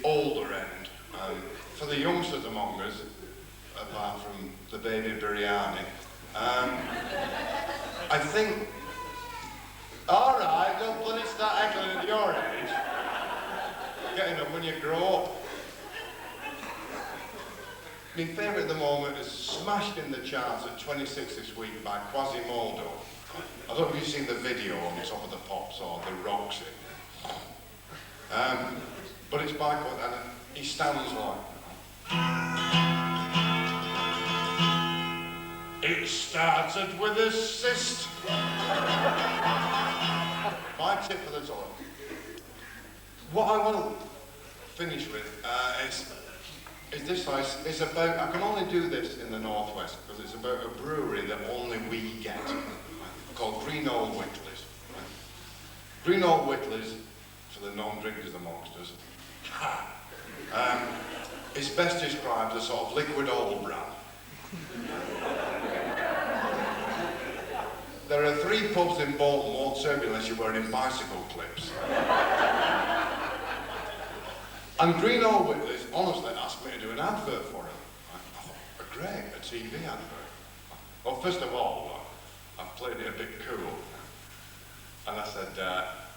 older end. For the youngsters among us, apart from the baby biryani, I think, all right, don't bloody start heckling at your age. Getting up when you grow up. My favourite at the moment is smashed in the charts at 26 this week by Quasimodo. I don't know if you've seen the video on Top of the Pops or the Roxy. But it's by Quasimodo, and he stands like. It started with a cyst. My tip for the toilet. What I want to finish with is this ice. It's about, I can only do this in the Northwest because it's about a brewery that only we get, called Green Old Whittley's. Green Old Whittley's, for the non-drinkers amongst us, is best described as sort of liquid old brand. There are 3 pubs in Bolton won't serve you unless you're wearing bicycle clips. And Green Old Whittley's honestly asked me to do an advert for him. I thought, great, a TV advert. Well, first of all, I played it a bit cool. And I said,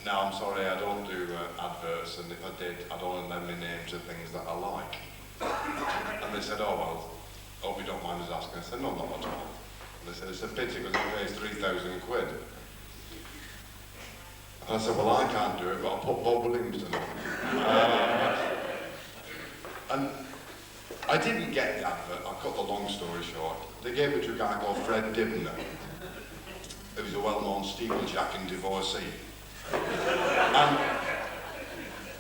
no, I'm sorry, I don't do adverts, and if I did, I'd only lend my name to things that I like. And they said, oh, well, hope you don't mind us asking. I said, no, not at all. And they said, it's a pity because it pays 3,000 quid. And I said, well, I can't do it, but I'll put Bob Williamson on. And I didn't get the advert. I'll cut the long story short. They gave it to a guy called Fred Dibner, who was a well-known steeplejacking divorcee.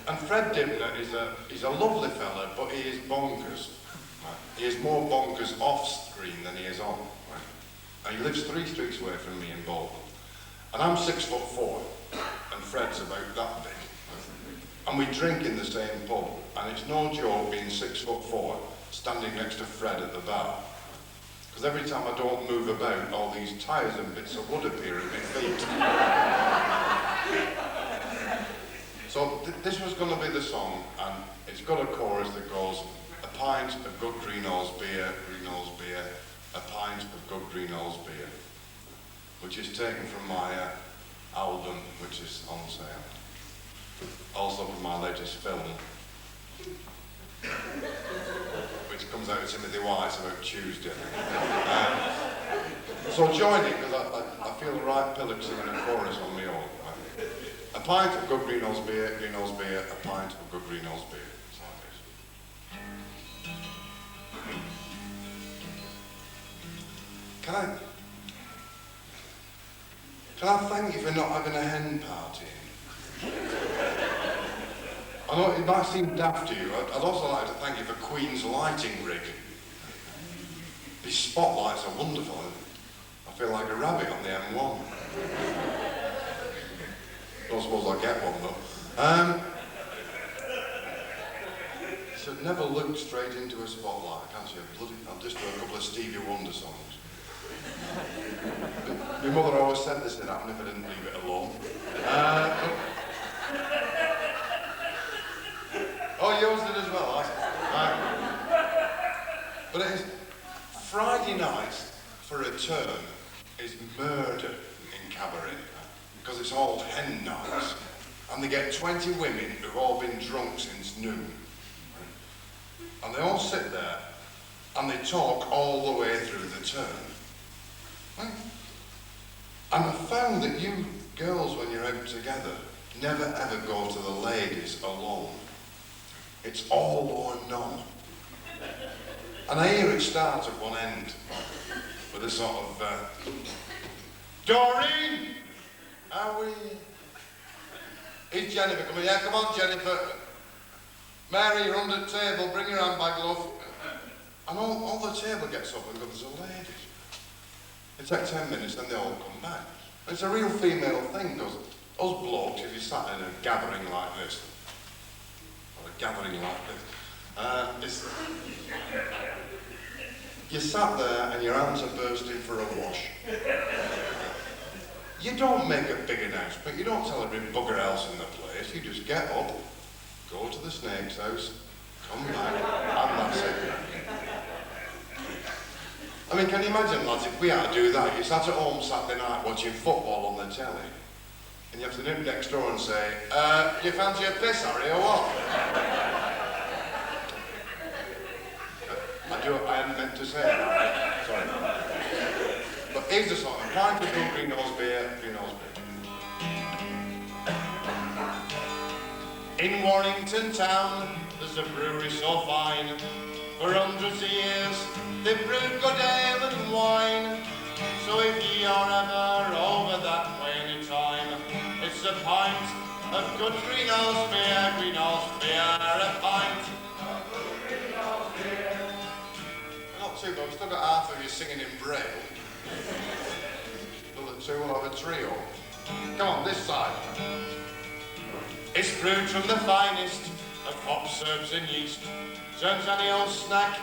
And Fred Dibner is a lovely fella, but he is bonkers. He is more bonkers off screen than he is on. And he lives 3 streets away from me in Bolton. And I'm 6'4", and Fred's about that big. And we drink in the same pub, and it's no joke being 6'4", standing next to Fred at the bar. Because every time I don't move about, all these tyres and bits of wood appear at my feet. So this was going to be the song, and it's got a chorus that goes, a pint of good Greenall's beer, a pint of good Greenall's beer, which is taken from my album, which is on sale. Also from my latest film, which comes out with Timothy White's about Tuesday. So join it, because I feel the right pillock singing a chorus on my own. A pint of good Greenall's beer, a pint of good Greenall's beer. That's how it is. Can I thank you for not having a hen party? I know it might seem daft to you. I'd also like to thank you for Queen's lighting rig. These spotlights are wonderful. I feel like a rabbit on the M1. Don't suppose I'll get one though. Should never look straight into a spotlight, can't you? I'll just do a couple of Stevie Wonder songs. My mother always said this would happen if I didn't leave it alone. Oh, yours did as well, but it is Friday night for a turn is murder in Cabaret, because it's all hen nights, and they get 20 women who've all been drunk since noon, and they all sit there and they talk all the way through the turn. And I found that you girls, when you're out together, never ever go to the ladies alone. It's all or none. And I hear it start at one end with a sort of, Doreen! Are we? Is Jennifer coming? Yeah, come on, Jennifer. Mary, you're under the table, bring your handbag, love. And all the table gets up and goes, there's a lady. It takes 10 minutes, then they all come back. It's a real female thing, because us blokes, if you sat in a gathering like this, or a gathering like this, you sat there and your hands are bursting for a wash. You don't make a big announcement, you don't tell every bugger else in the place, you just get up, go to the snake's house, come back, and that's it. I mean, can you imagine, lads, if we had to do that? You sat at home Saturday night watching football on the telly, and you have to nip next door and say, you fancy a piss, Harry, or what? I hadn't meant to say that, sorry. But here's the song, a pint of good greenhouse beer. In Warrington town, there's a brewery so fine. For hundreds of years, they've brewed good ale and wine. So if ye are ever over that way any time, it's a pint of good greenhouse beer, a pint of good greenhouse beer. Not too bad, we've still got half of you singing in Braille. The other two will have a trio. Come on, this side. It's brewed from the finest of hops, herbs and yeast. Turns any old snack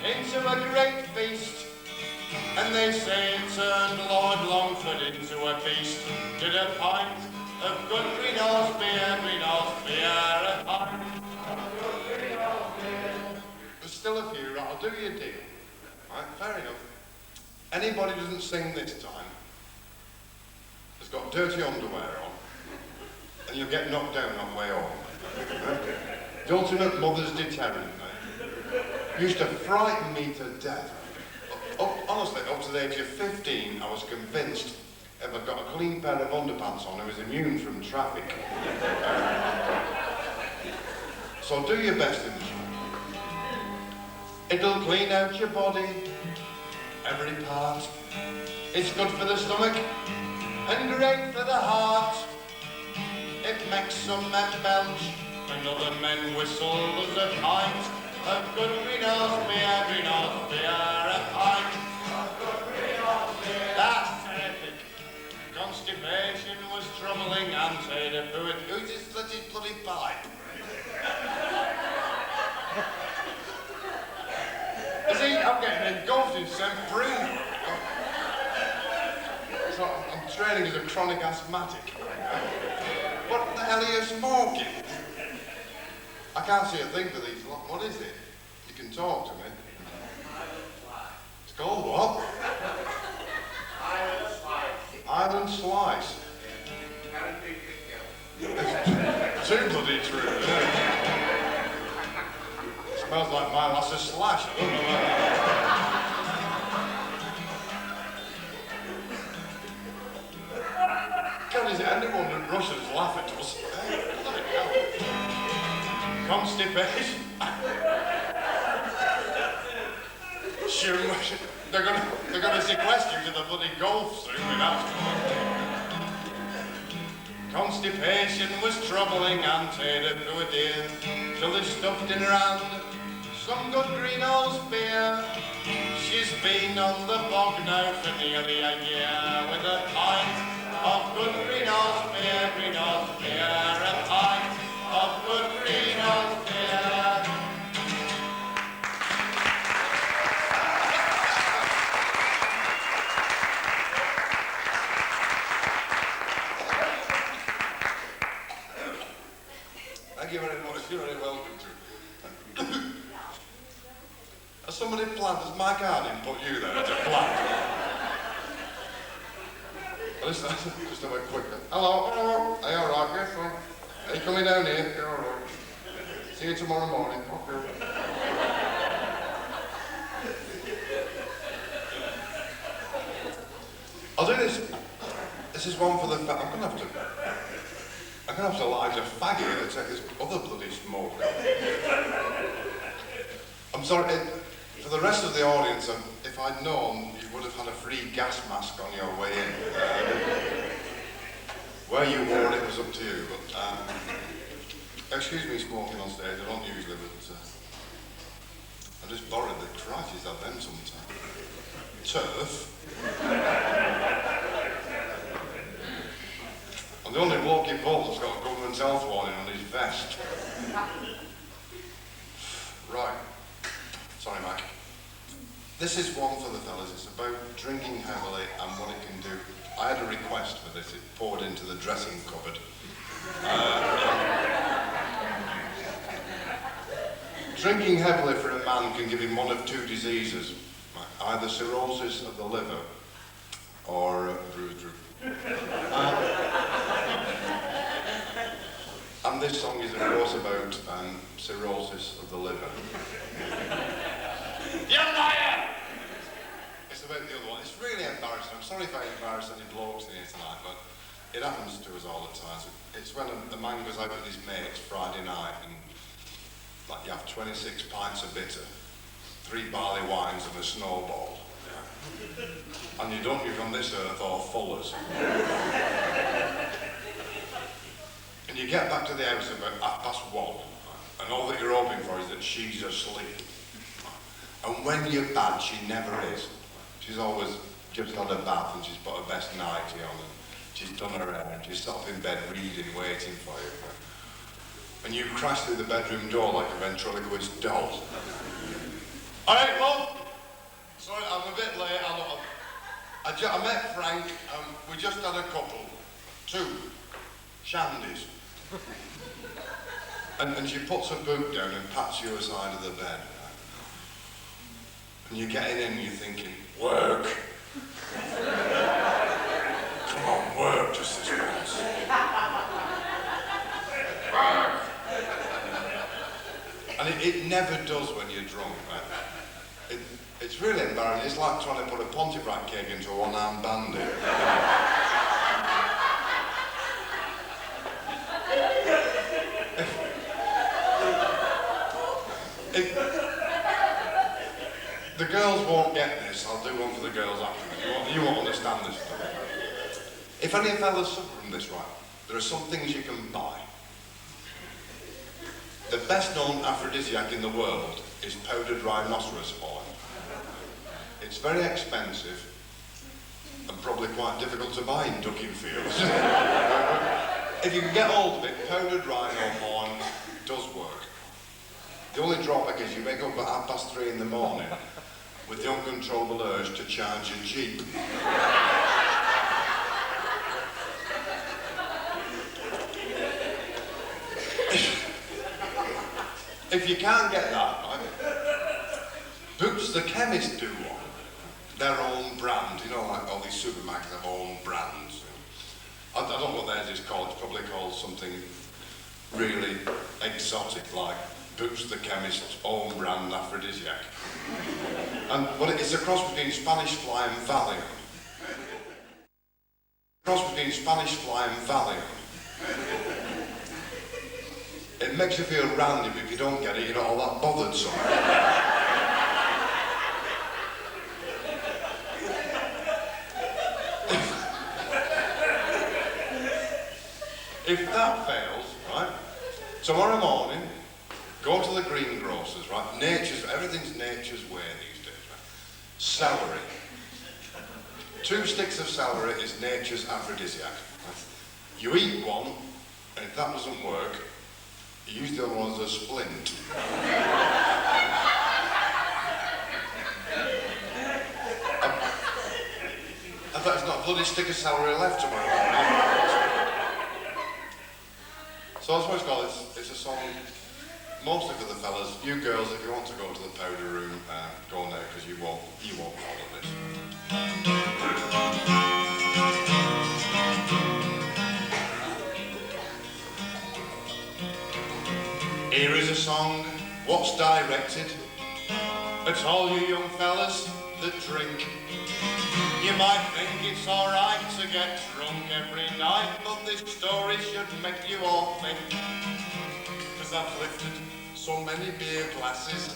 into a great feast. And they say it turned Lord Longford into a beast. Did a pint of good greenhouse beer, a pint of good greenhouse beer. There's still a few, right, I'll do you a deal. Right, fair enough. Anybody doesn't sing this time has got dirty underwear on, and you'll get knocked down on the way home. The ultimate mother's deterrent, mate. Used to frighten me to death. Honestly, up to the age of 15, I was convinced if I got a clean pair of underpants on, I was immune from traffic. So do your best in the show. It'll clean out your body, every part. It's good for the stomach and great for the heart. It makes some men belch and other men whistle. There's a pint of good greenhouse beer, a pint of good greenhouse beer. That's terrific. Constipation was troubling and said a poet. Who's this bloody pipe? I'm getting engulfed in Semprún. So I'm training as a chronic asthmatic. What the hell are you smoking? I can't see a thing for these. What is it? You can talk to me. It's called what? Island Slice. It's too bloody true, isn't it? Smells like my lass's slash, I don't know God, is it anyone in Russians laugh at us? Constipation. They're gonna sequester you to the bloody Gulf soon without. Constipation was troubling Aunt Ada through a deer, till they stuffed in her hand some good greenhouse beer. She's been on the bog now for nearly a year with a pint of good greenhouse beer, a pint of good greenhouse beer. Thank you very much. You're very welcome to. Has somebody planned? Has Mike Harding put you there as a plan? Listen, just have a quick. Hello. Are you all right? Yes, sir. Are you coming down here? You're all right. See you tomorrow morning. Okay. I'll do this. This is one for the. I'm gonna have to light a faggot and take this other bloody smoke. I'm sorry. For the rest of the audience, if I'd known, you would have had a free gas mask on your way in. Where you wore it was up to you, but excuse me smoking on stage, I don't usually, but I just borrowed the crutches of them sometimes. Turf. I'm the only bloke in Bolton that's got a government health warning on his vest. Right. Sorry, Mike. This is one for the fellas. It's about drinking heavily and what it can do. I had a request for this. It poured into the dressing cupboard. Drinking heavily for a man can give him one of two diseases, either cirrhosis of the liver or and this song is of course about cirrhosis of the liver. You liar! It's about the other one. It's really embarrassing. I'm sorry if I embarrass any blokes in here tonight, but it happens to us all the time. It's when a man goes out with his mates Friday night and like you have 26 pints of bitter, 3 barley wines and a snowball. Yeah. And you don't use on this earth or Fuller's. And you get back to the house about 1:30, and all that you're hoping for is that she's asleep. And when you're bad, she never is. She's always just had a bath and she's put her best nightie on and she's done her hair and she's sat up in bed reading, waiting for you. And you crash through the bedroom door like a ventriloquist doll. All right, love. Sorry, I'm a bit late. I met Frank and we just had a couple. 2 shandies. And she puts her boot down and pats you aside of the bed. And you're getting in and you're thinking, work. Come on, work just this once. Work. And it never does when you're drunk, right? It's really embarrassing. It's like trying to put a Pontefract cake into a one-armed bandit. The girls won't get this. I'll do one for the girls afterwards. You won't understand this stuff. If any fellas suffer from this, right, there are some things you can buy. The best known aphrodisiac in the world is powdered rhinoceros horn. It's very expensive and probably quite difficult to buy in dukinfield. If you can get hold of it, powdered rhino horn does work. The only drawback is you wake up at 3:30 in the morning with the uncontrollable urge to charge your Jeep. If you can't get that, right, Boots the Chemist do one. Their own brand, you know, like all these supermarkets have own brands. I don't know what theirs is called. It's probably called something really exotic, like Boots the Chemist's own brand aphrodisiac. But it's a cross between Spanish Fly and Valium. It makes you feel random. If you don't get it, you're not all that bothered somehow. If that fails, right, tomorrow morning, go to the greengrocers, right? Everything's nature's way these days, right? Celery. 2 sticks of celery is nature's aphrodisiac. Right? You eat one, and if that doesn't work, you use the other one as a splint. I bet there's not a bloody stick of celery left tomorrow morning. So that's what it's called. It's a song mostly for the fellas. You girls, if you want to go to the powder room, go now because you won't follow this. Here is a song what's directed at all you young fellas that drink. You might think it's alright to get drunk every night, but this story should make you all think. Cause I've lifted so many beer glasses,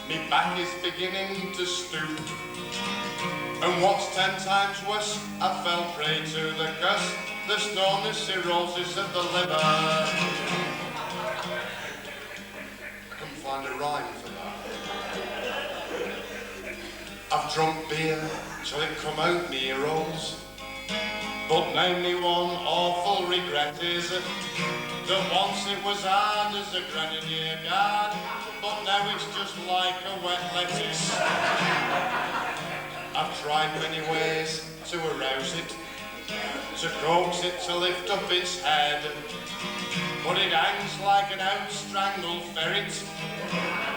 me back is beginning to stoop. And what's 10 times worse, I fell prey to the curse that's known as cirrhosis of the liver. I couldn't find a rhyme for that. I've drunk beer till it come out me rolls, but now me one awful regret is that once it was hard as a grenadier guard, but now it's just like a wet lettuce. I've tried many ways to arouse it, to coax it to lift up its head, but it hangs like an out-strangled ferret,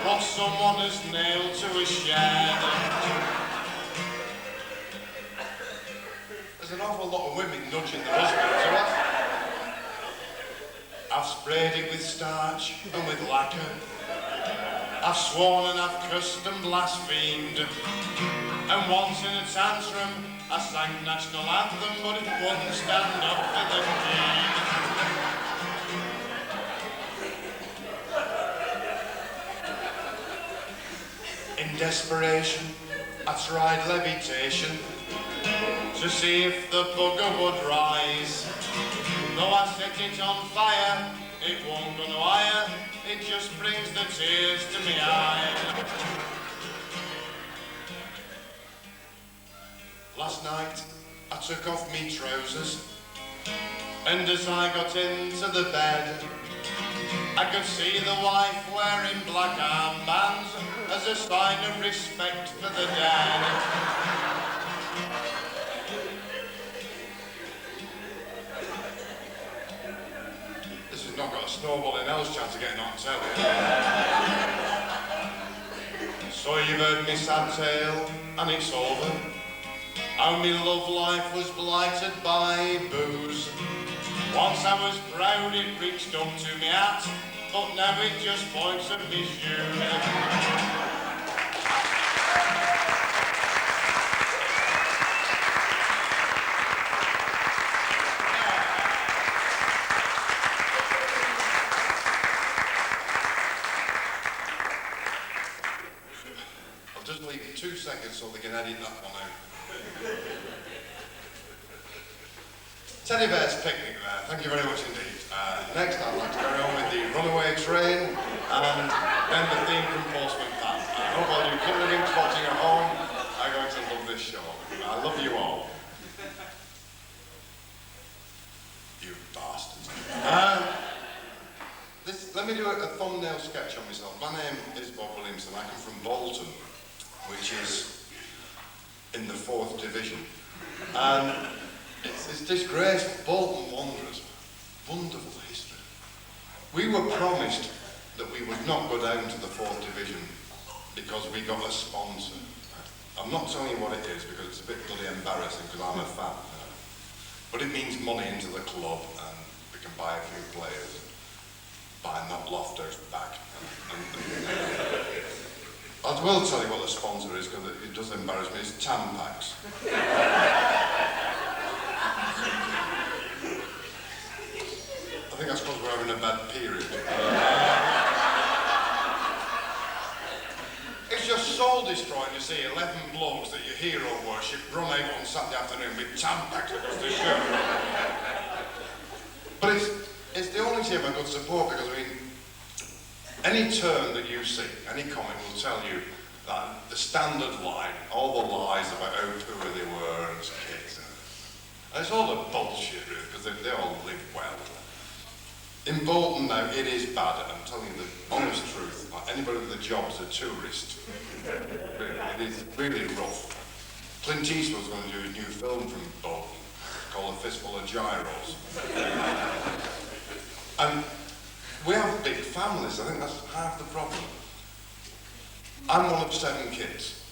what someone has nailed to a shed. There's an awful lot of women nudging their husbands to us. I've sprayed it with starch and with lacquer. I've sworn and I've cursed and blasphemed. And once in a tantrum, I sang national anthem, but it wouldn't stand up for the king. In desperation, I tried levitation to see if the bugger would rise. Though I set it on fire, it won't go no higher, it just brings the tears to me eyes. Last night, I took off me trousers, and as I got into the bed, I could see the wife wearing black armbands as a sign of respect for the dead. This has not got a snowball in hell's chance of getting on telly. So you've heard me sad tale, and it's over. How me love life was blighted by booze. Once I was proud it reached up to me hat, but now it just points at me shoes. I'll just leave it 2 seconds so they can edit that one out. Teddy Bear's Picnic there, thank you very much indeed. Next I'd like to carry on with the Runaway Train and then the theme from Postman Pat. I hope all you kindergartens watching at home are going to love this show. I love you all. You bastards. Let me do a thumbnail sketch on myself. My name is Bob Williamson. I come from Bolton, which is in the 4th Division. And it's disgraceful. Bolton Wanderers, wonderful history. We were promised that we would not go down to the 4th Division because we got a sponsor. I'm not telling you what it is because it's a bit bloody embarrassing because I'm a fan. But it means money into the club and we can buy a few players, buy Not Loftus back. I will tell you what the sponsor is because it does embarrass me. It's Tampax. I think that's because we're having a bad period. It's just soul destroying to see 11 blokes that you hero worship run out on Saturday afternoon with Tampax across the show. But it's the only team I could support because, I mean, any term that you see, any comic will tell you that the standard line, all the lies about how poor they were as kids. And it's all the bullshit, really, because they all live well. In Bolton now, it is bad, and I'm telling you the honest truth. Like anybody with a job's a tourist. It is really rough. Clint Eastwood's going to do a new film from Bolton called A Fistful of Gyros. And we have big families. I think that's half the problem. I'm one of 7 kids.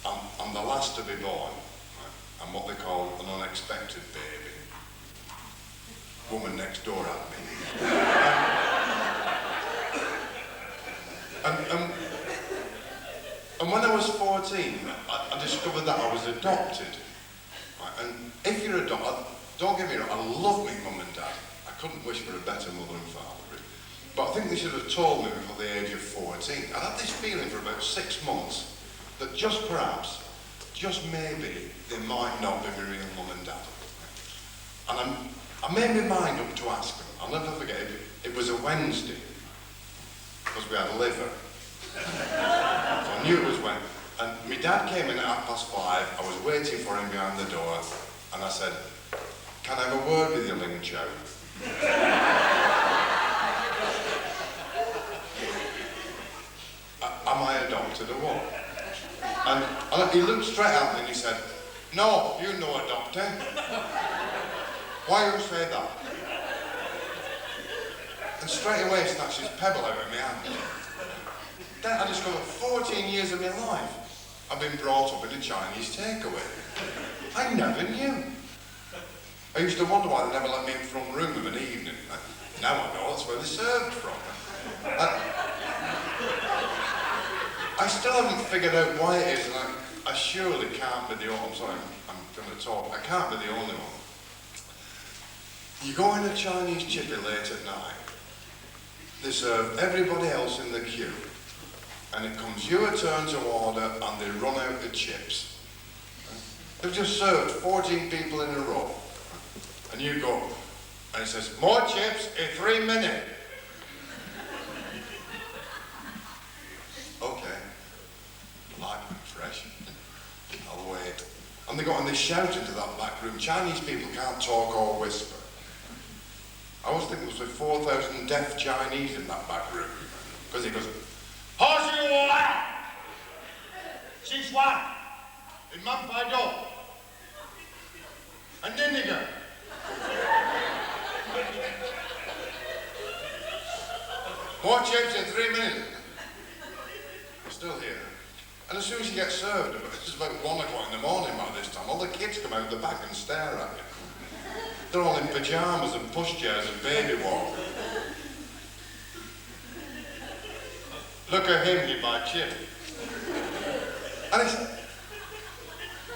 I'm the last to be born. I'm what they call an unexpected baby. Woman next door at me. And when I was 14, I discovered that I was adopted. Right? And if you're adopted, don't get me wrong, I love my mum and dad. I couldn't wish for a better mother and father. But I think they should have told me before the age of 14. I had this feeling for about 6 months that just perhaps, just maybe, they might not be my real mum and dad. And I made my mind up to ask them. I'll never forget it. It was a Wednesday, because we had liver. So I knew it was when. And my dad came in at 5:30. I was waiting for him behind the door, and I said, "Can I have a word with you, Ling Chow?" Am I adopted or what? And he looked straight at me and he said, "No, you no adopted." Why you say that? and straight away snatched his pebble out of my hand. Then I discovered 14 years of my life I've been brought up in a Chinese takeaway. I never knew. I used to wonder why they never let me in the front room of an evening. Now I know that's where they served from. I still haven't figured out why it is, and I surely can't be the only one. I'm sorry, I'm going to talk. I can't be the only one. You go in a Chinese chippy late at night, they serve everybody else in the queue, and it comes your turn to order, and they run out the chips. They've just served 14 people in a row, and you go, and it says, more chips in 3 minutes. Okay, like them fresh. I'll wait. And they got on, they shout into that back room. Chinese people can't talk or whisper. I always think there was 4,000 deaf Chinese in that back room. Because he goes, How's you all out? Since when? In Manpaido. And then they go. More chips in 3 minutes. Still here. And as soon as you get served, it's about 1 o'clock in the morning by this time, all the kids come out the back and stare at you. They're all in pyjamas and pushchairs and baby walk. Look at him, he might chip. And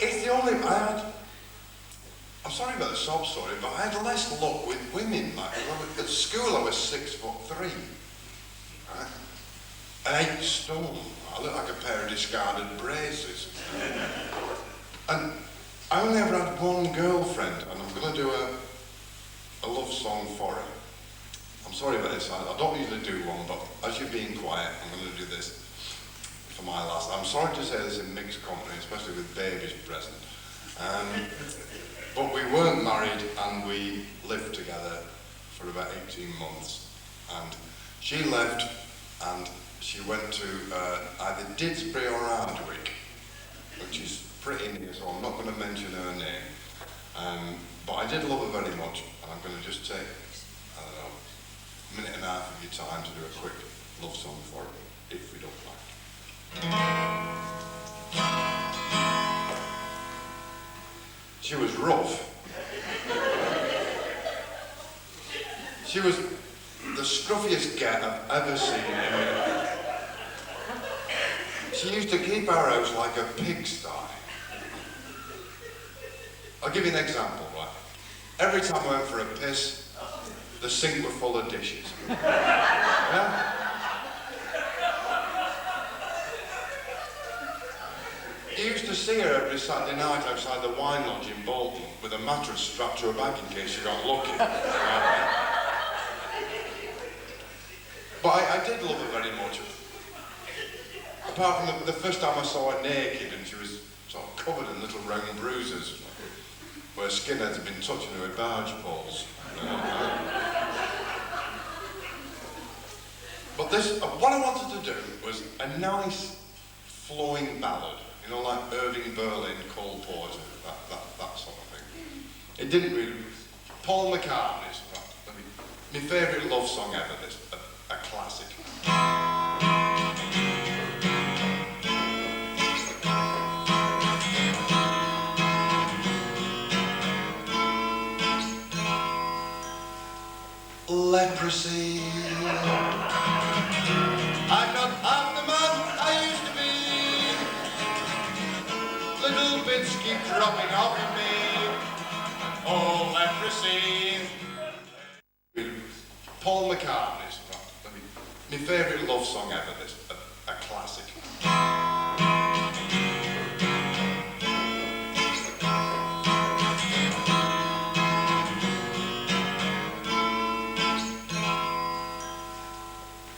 it's the only, I'm sorry about the sob story, but I had less luck with women. Like, at school I was 6'3", right? And 8 stone. I look like a pair of discarded braces. And I only ever had one girlfriend, and I'm going to do a love song for her. I'm sorry about this, I don't usually do one, but as you're being quiet, I'm going to do this for my last. I'm sorry to say this in mixed company, especially with babies present. But we weren't married, and we lived together for about 18 months. And she left, and she went to either Didsbury or Hardwick, which is pretty near, so I'm not going to mention her name. But I did love her very much, and I'm going to just take, I don't know, a minute and a half of your time to do a quick love song for her, if we don't mind. She was rough. She was the scruffiest gat I've ever seen in my life. She used to keep our house like a pigsty. I'll give you an example, right? Every time I went for a piss, the sink was full of dishes. Yeah? You used to see her every Saturday night outside the wine lodge in Bolton with a mattress strapped to her back in case she got lucky. But I did love her very much. Apart from the first time I saw her naked and she was sort of covered in little round bruises where skinheads had been touching her with barge poles. But this, what I wanted to do was a nice flowing ballad, you know, like Irving Berlin, Cole Porter, that sort of thing. It didn't really. Paul McCartney's, my favourite love song ever, this, a classic. Leprosy. I'm not half the man I used to be. Little bits keep dropping off of me. Oh, leprosy. Paul McCartney's, my favourite love song ever, this, a classic.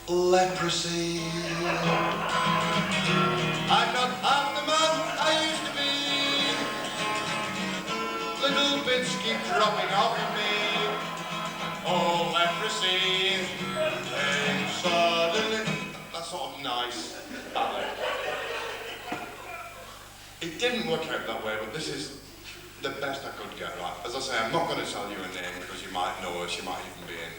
Leprosy. I'm not half the man I used to be. Little bits keep dropping off of me. Oh, leprosy. And suddenly, that's sort of nice ballad. It didn't work out that way, but this is the best I could get, right? As I say, I'm not going to tell you a name because you might know her, she might even be in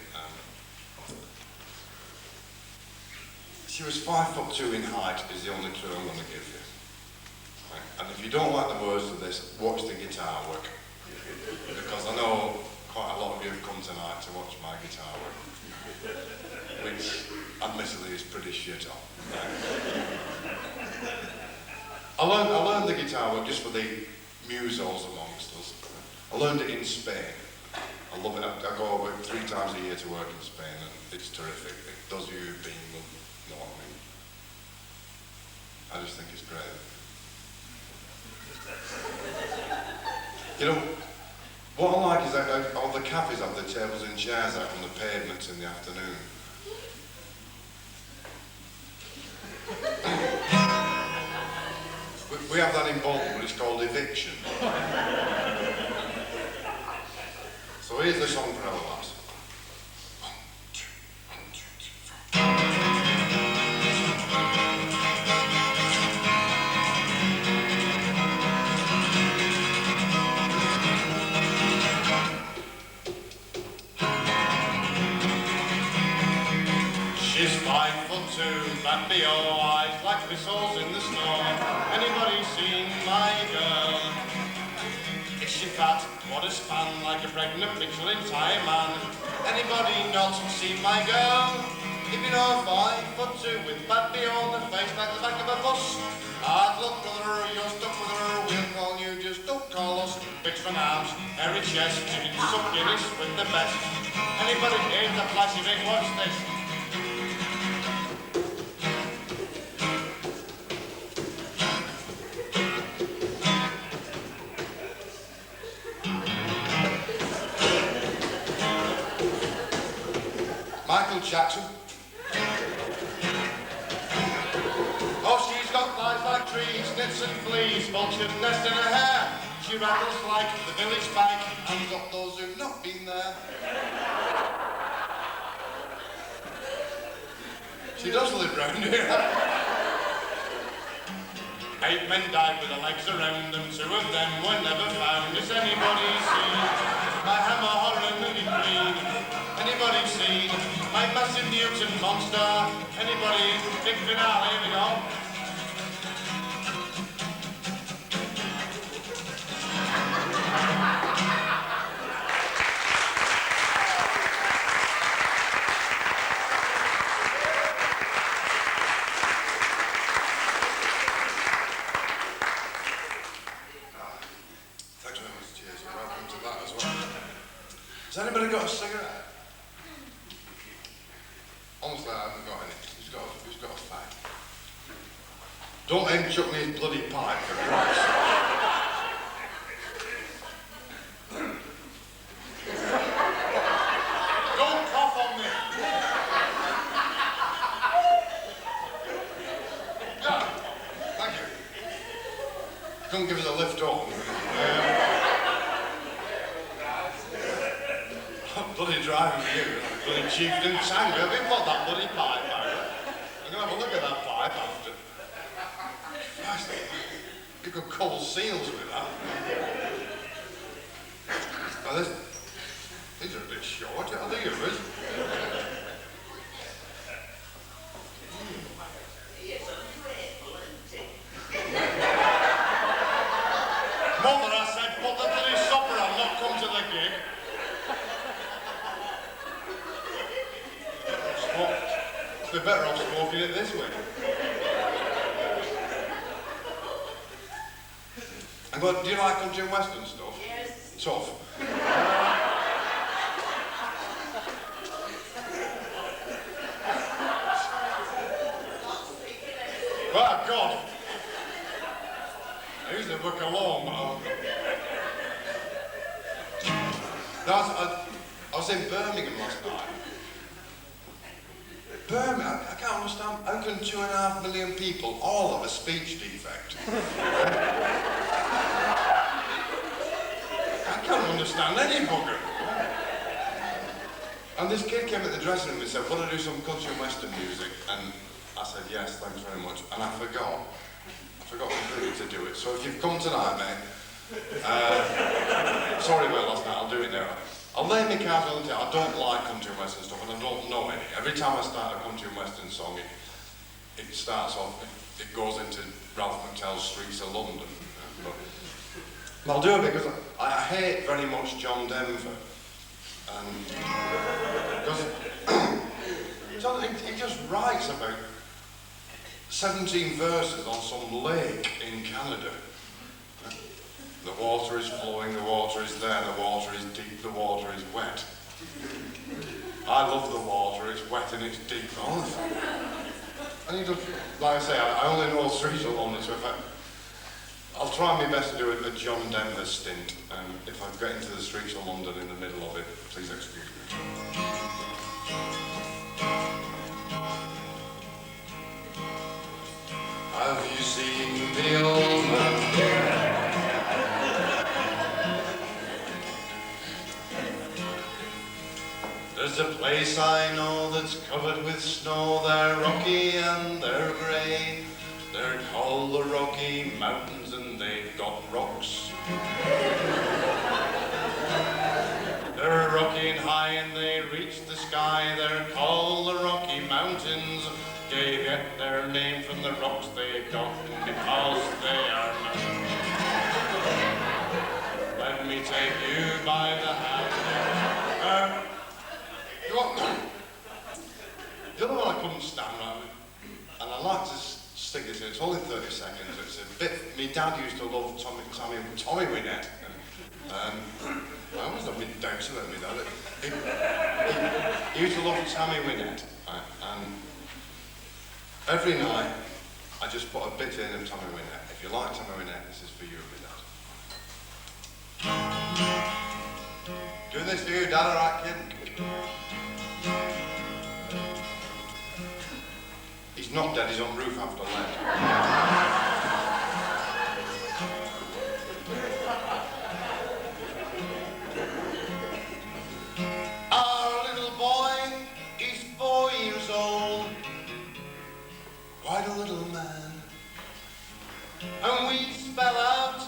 She was 5'2" in height is the only clue I'm going to give you. Right? And if you don't like the words to this, watch the guitar work. Because I know quite a lot of you have come tonight to watch my guitar work. Which, admittedly, is pretty shit on. I learned the guitar work just for the musos amongst us. I learned it in Spain. I love it. I go over 3 times a year to work in Spain, and it's terrific. Those of you who've been will know what I mean. I just think it's great. You know, what I like is that all the cafes have the tables and chairs out on the pavements in the afternoon. We have that in Bolton, but it's called eviction. So here's the song for our lads. 1, 2, 1, 2, 3, 4. She's 5'2", but be all eyes like whistles in the snow. Anybody seen my girl? Is she fat? What a span, like a pregnant picture in Thailand. Anybody not seen my girl? If you know 5'2", with bad be on the face like the back of a bus. Hard luck, brother, you're stuck with her. We'll call you, just don't call us. Big for arms, hairy chest, drinking some Guinness with the best. Anybody hear the flashy big? Watch this. Jackson. Oh, she's got thighs like trees, nits and fleas, vulture nest in her hair. She rattles like the village bike, and got those who've not been there. She does live round here. 8 men died with their legs around them, 2 of them were never found. Has anybody seen my hammer horror movie queen? Anybody seen my massive Newton monster? Anybody? Big finale, here we go. Thanks very much, cheers. You're welcome to that as well. Has anybody got a cigarette? Honestly, I haven't got any. Who's got a fag? Don't end chuck me his bloody pipe, for Christ's sake. Don't cough on me. Yeah, thank you. Couldn't give us a lift home. Bloody driving for you, bloody chieftain Tango. Have you got that bloody pipe, Barry? I'm gonna have a look at that pipe after. Christ, you could cull seals with that. Now these are a bit short, are they yours? Mother, I said, put the bloody supper on, not come to the gig. They're better off smoking it this way. And go, do you like country and western stuff? Yes. Tough. Oh, God. I usually work alone. I was in Birmingham last night. Birmingham, I can't understand, how can 2.5 million people all have a speech defect? I can't understand any bugger. And this kid came at the dressing room and said, "Want to do some country and western music?" And I said, "Yes, thanks very much." And I forgot completely to do it. So if you've come tonight, mate, sorry about last night, I'll do it now. I'll lay my cards on the table. I don't like country and western stuff, and I don't know any. Every time I start a country and western song, it starts off, it goes into Ralph McTell's Streets of London. But I'll do it because I hate very much John Denver. And because he just writes about 17 verses on some lake in Canada. The water is flowing, the water is there, the water is deep, the water is wet. I love the water, it's wet and it's deep, honestly. And he does, like I say, I only know Streets of London, so I'll try my best to do a John Denver stint. If I get into the Streets of London in the middle of it, please excuse me. Have you seen the old man? There's a place I know that's covered with snow. They're rocky and they're grey. They're called the Rocky Mountains and they've got rocks. They're rocky and high and they reach the sky. They're called the Rocky Mountains. They get their name from the rocks they've got because they are mountains. Let me take you by the hand. The other one I couldn't stand, right? And I like to stick this in. It's only 30 seconds. It's a bit. My dad used to love Tommy Wynette. I always got my doubts about my dad. He used to love Tommy Wynette, right? And every night I just put a bit in of Tommy Wynette. If you like Tommy Wynette, this is for you, my dad. Doing this for you, Dad, alright, kid? He's not dead, he's on roof after lead. Our little boy, he's 4 years old, quite a little man, and we spell out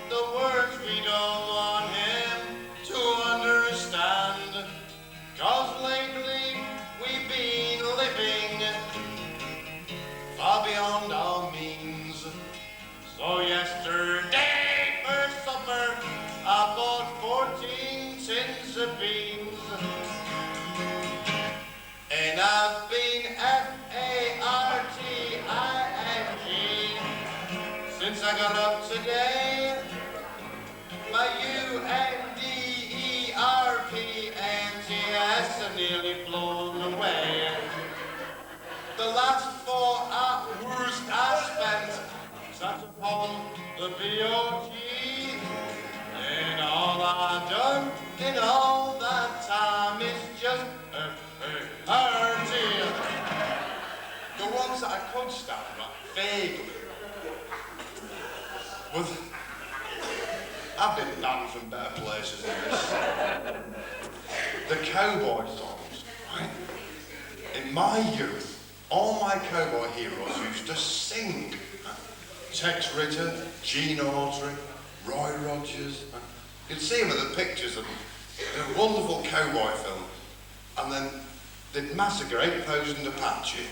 the words we don't want him to understand, 'cause lately we've been living far beyond our means. So yesterday for supper I bought 14 tins of beans, and I've been FARTING since I got up today. My UNDERPNTS are nearly blown away. The last 4 hours I spent sat upon the BOT, and all I've done in all that time is just FART. The ones that I could stand, right, vaguely, was I've been banned from better places than this. The cowboy songs, right? In my youth, all my cowboy heroes used to sing. Tex Ritter, Gene Autry, Roy Rogers. You'd see them in the pictures of a wonderful cowboy film. And then they'd massacre 8,000 Apache,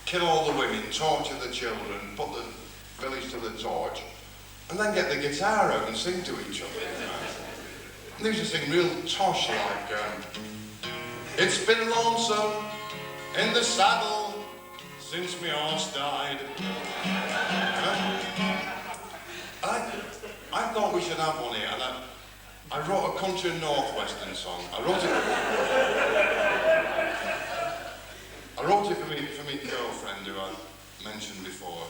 kill all the women, torture the children, put the village to the torch, and then get the guitar out and sing to each other. And they used to sing real tosh like, it's been lonesome in the saddle since me horse died. I thought we should have one here, and I wrote a country northwestern song. I wrote it for me girlfriend who I mentioned before.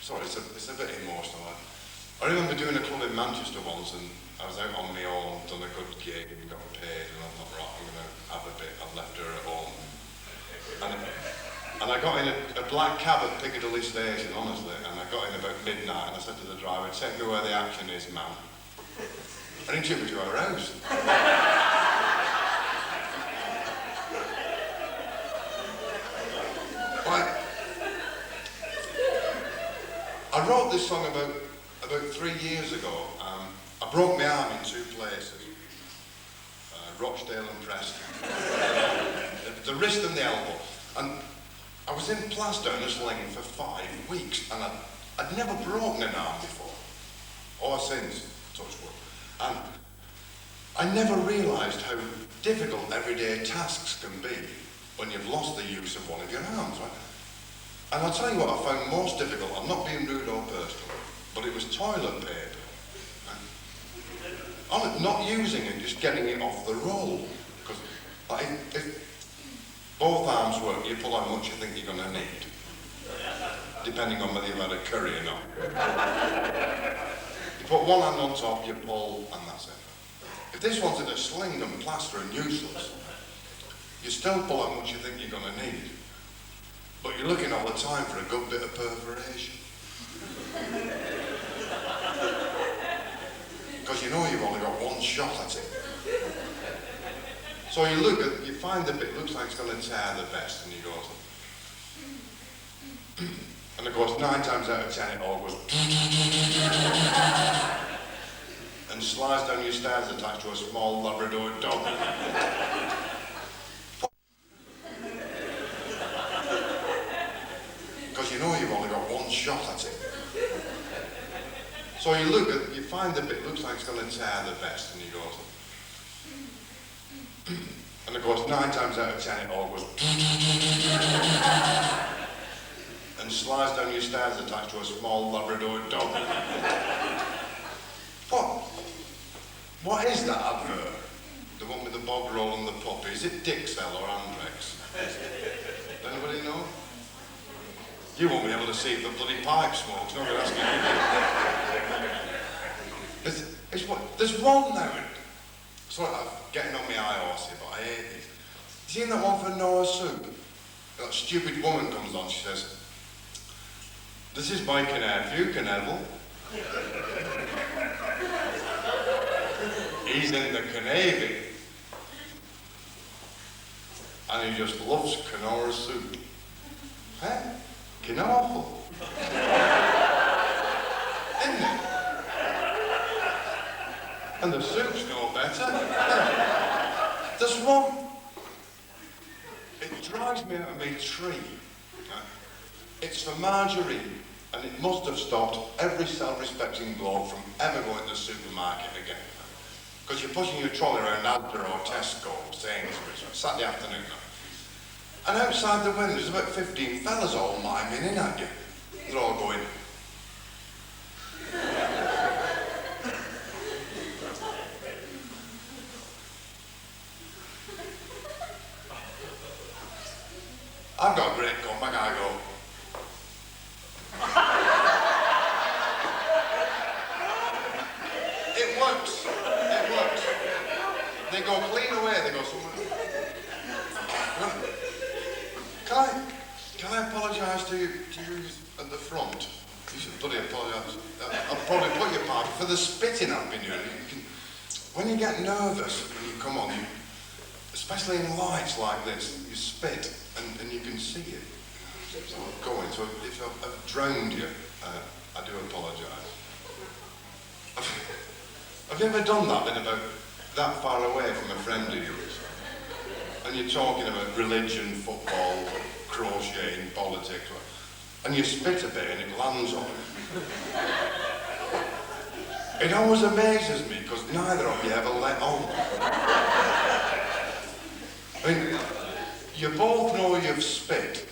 Sorry, it's a bit emotional. I remember doing a club in Manchester once, and I was out on my own, done a good gig and got paid, and I thought, right, I'm going to have a bit. I've left her at home. And I got in a black cab at Piccadilly Station, honestly, and I got in about midnight, and I said to the driver, take me where the action is, man. And he took me to her house. I wrote this song about 3 years ago. I broke my arm in 2 places, Rochdale and Preston. The wrist and the elbow. And I was in plaster and a sling for 5 weeks, and I'd never broken an arm before, or since, touch wood. And I never realised how difficult everyday tasks can be when you've lost the use of one of your arms, right? And I'll tell you what I found most difficult. I'm not being rude or personal, but it was toilet paper. Not using it, just getting it off the roll. Because like, if both arms work, you pull how much you think you're going to need, depending on whether you've had a curry or not. You put one hand on top, you pull, and that's it. If this one's in a sling and plaster and useless, you still pull how much you think you're going to need, but you're looking all the time for a good bit of perforation. Because you know you've only got one shot at it. So you find the bit looks like it's going to tear the best, and you go to... And of course, 9 times out of 10 it all goes... and slides down your stairs attached to a small Labrador dog. Because you know you've only got one shot at it. So you find the bit looks like it's going to tear the best, and you go to... And of course, 9 times out of 10 it all goes... and slides down your stairs attached to a small Labrador dog. What is that advert? The one with the bog roll and the puppy? Is it Dixel or Andrex? Does anybody know? You won't be able to see if the bloody pipe smokes. No one asking you. There's one now. Sorry, I'm getting on my high horse here, but I hate these. You seen that one for Noah's Soup? That stupid woman comes on, she says, "This is my nephew, Neville. He's in the Navy. And he just loves Canora soup." Huh? Canora? Isn't it? And the soup's no better. There's one. It drives me out of my tree. It's for margarine, and it must have stopped every self-respecting bloke from ever going to the supermarket again. Because you're pushing your trolley around Asda or Tesco or Sainsbury's on Saturday afternoon. And outside the window there's about 15 fellas all miming in at you. They're all going... I've got a great comeback, I go... It works. It works. They go clean away, they go somewhere. Can I apologise to you at the front? You should bloody apologise. I'll probably put your part for the spitting I've been doing. When you get nervous, when you come on, especially in lights like this, you spit and you can see it. So I'm going. So if I've drowned you, I do apologise. Have you ever done that, been about that far away from a friend of yours? And you're talking about religion, football, crocheting, politics, and you spit a bit and it lands on it. It always amazes me because neither of you ever let on. I mean, you both know you've spit.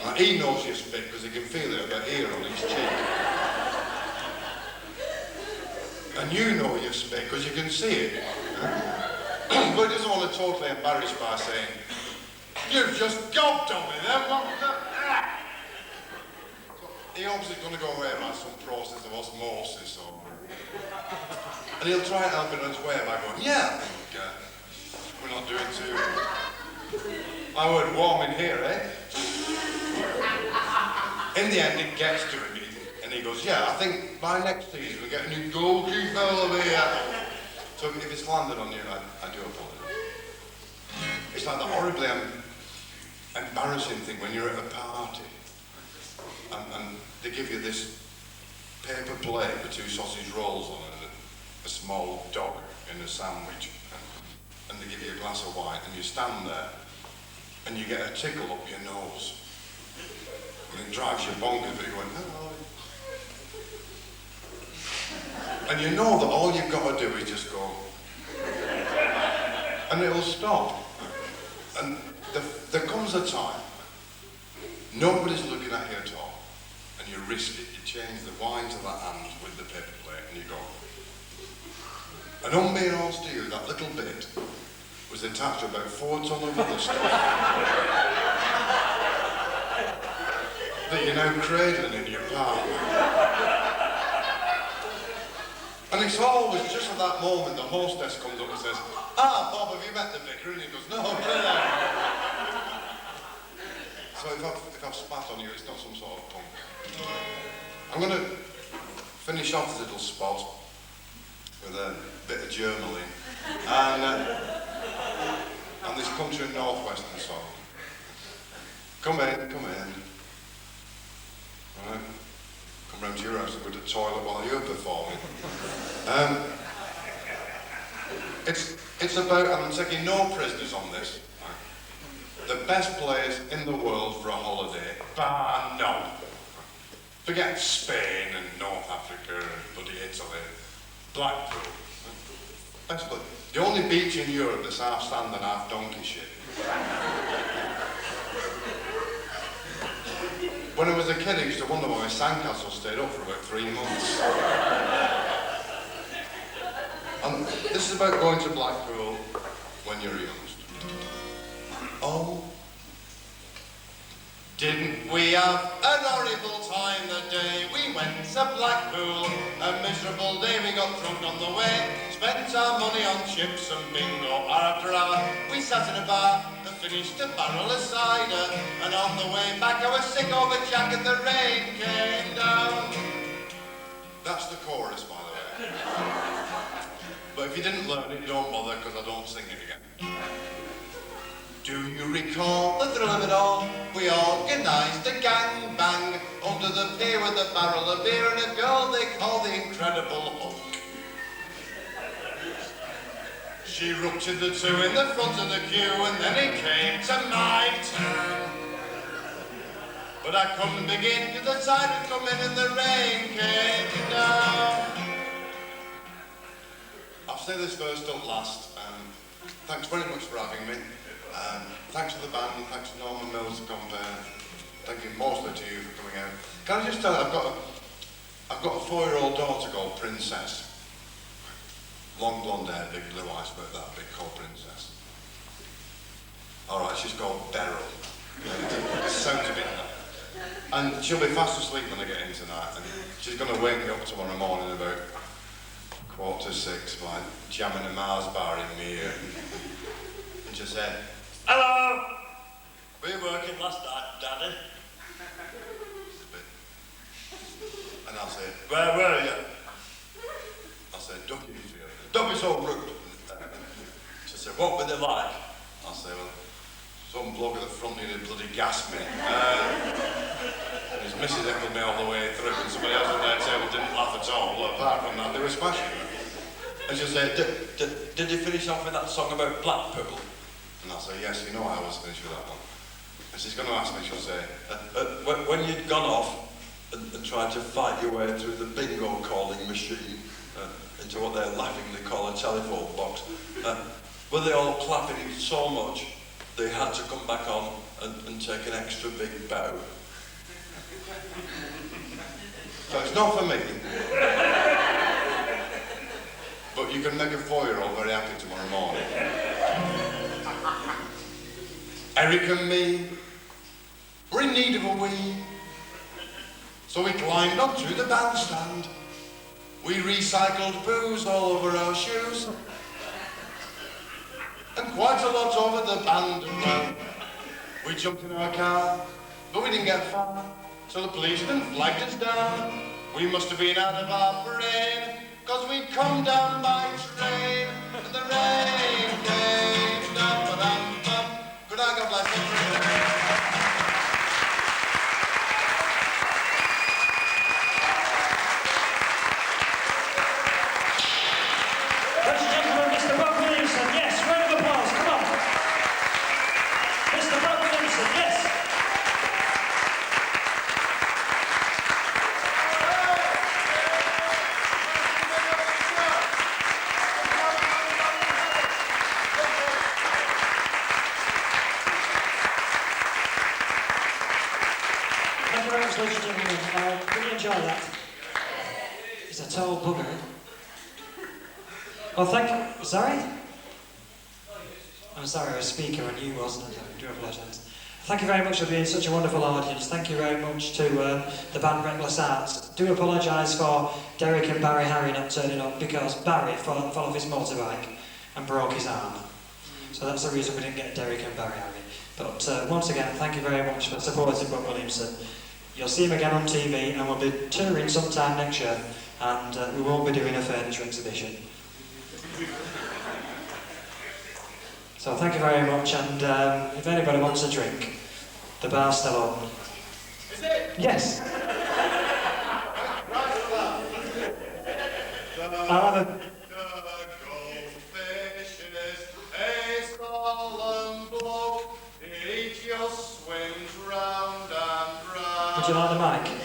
Now, he knows you've spit because he can feel it about here on his cheek. And you know you've spit because you can see it. But he doesn't want to totally embarrass by saying, "You've just gobbed on me then, what was that?" So he hopes it's going to go away by some process of osmosis or... And he'll try and help it on its way by going, "Yeah, I think we're not doing too... I would warm in here, eh?" In the end, it gets to him, and he goes, "Yeah, I think by next season we'll get a new goalkeeper over here." So if it's landed on you, I do apologise. It's like the horribly embarrassing thing when you're at a party and they give you this paper plate with 2 sausage rolls on it and a small dog in a sandwich, and they give you a glass of wine and you stand there and you get a tickle up your nose. And it drives you bonkers, but you're going, hello. And you know that all you've got to do is just go, and it'll stop. And there comes a time, nobody's looking at you at all, and you risk it. You change the wine to that hand with the paper plate, and you go. And unbeknownst to you, that little bit was attached to about 4 tons of other stuff that you're now cradling in your palm. And it's always just at that moment the hostess comes up and says, "Ah, Bob, have you met the vicar?" And he goes, "No, no." So if I've spat on you, it's not some sort of punk. I'm going to finish off this little spot with a bit of journaling and this country northwestern song. Come in. Right. Come round to your house and go to the toilet while you're performing. It's about, and I'm taking no prisoners on this, right? The best place in the world for a holiday, bar none. Forget Spain and North Africa and bloody Italy. Blackpool. Best place. The only beach in Europe that's half sand and half donkey shit. When I was a kid, I used to wonder why my sandcastle stayed up for about 3 months. And this is about going to Blackpool when you're a youngster. Oh, didn't we have an horrible time the day we went to Blackpool? A miserable day, we got drunk on the way, spent our money on chips and bingo. After hour, we sat in a bar and finished a barrel of cider. And on the way back, I was sick over Jack and the rain came down. That's the chorus, by the way. But if you didn't learn it, don't bother, because I don't sing it again. Do you recall the thrill of it all? We organised a gangbang under the pier with a barrel of beer and a girl they call the Incredible Hulk. She ruptured the two in the front of the queue, and then it came to my turn. But I couldn't begin till the tide had come in and the rain came down. I'll say this first till last. Thanks very much for having me. Thanks to the band, thanks to Norman Mills Compare. Thank you mostly to you for coming out. Can I just tell you, I've got a 4-year-old daughter called Princess. Long blonde hair, big blue eyes, about that big, called Princess. Alright, she's called Beryl. Sounds a bit that. And she'll be fast asleep when I get in tonight, and she's going to wake me up tomorrow morning about 5:45 by jamming a Mars bar in me ear. And she'll say, "Hello! Were you working last night, Daddy?" And I'll say, "Where were you?" I'll say, "Dukinfield." "Don't be so rude." She'll say, "What were they like?" I'll say, "Well, some bloke at the front nearly bloody gassed me. And his missus heckled me all the way through, and somebody else at their table didn't laugh at all. Well, apart from that, they were smashing. And she'll say, did you finish off with that song about Blackpool?" And I'll say, "Yes, you know I always finish with that one." And she's going to ask me, she'll say, when you'd gone off and tried to fight your way through the bingo calling machine into what they laughingly call a telephone box, were they all clapping it so much they had to come back on and take an extra big bow? So it's not for me. But you can make a 4-year-old very happy tomorrow morning. Eric and me were in need of a wee. So we climbed onto the bandstand. We recycled booze all over our shoes. And quite a lot over the band and well. We jumped in our car, but we didn't get far. So the policeman flagged us down. We must have been out of our parade, 'cause we'd come down by train, and the rain came down. Good night, God bless you. Ladies and gentlemen, Mr. Bob Williamson. Yes, round of applause, come on. Mr. Bob thanks, ladies and gentlemen. Did you enjoy that? He's a tall bugger. Well, thank you. Sorry? I'm sorry, I was speaker and you wasn't. I do apologise. Thank you very much for being such a wonderful audience. Thank you very much to the band Reckless Arts. Do apologise for Derek and Barry Harry not turning up because Barry fell off his motorbike and broke his arm. So that's the reason we didn't get Derek and Barry Harry. But once again, thank you very much for supporting Buck Williamson. You'll see him again on TV and we'll be touring sometime next year and we won't be doing a furniture exhibition. So thank you very much, and if anybody wants a drink, the bar's still open. Is it? Yes. I'll have a... Would you like the mic?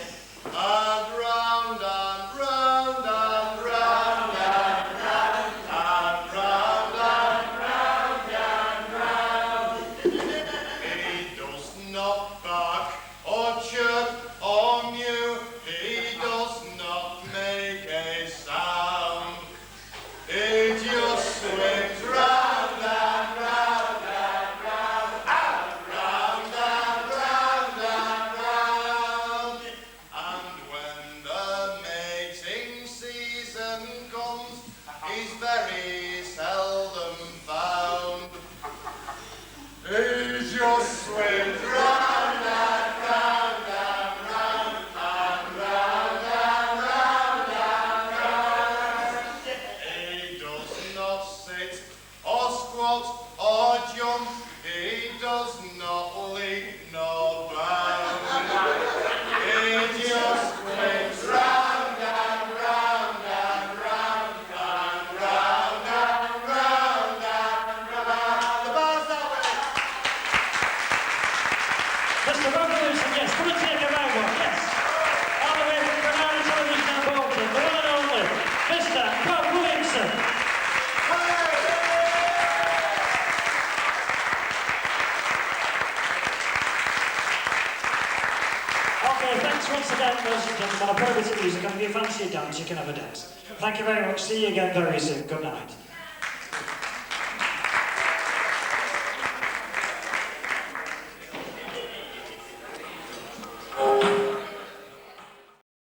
Music, and if you fancy a dance, you can have a dance. Thank you very much. See you again very soon. Good night.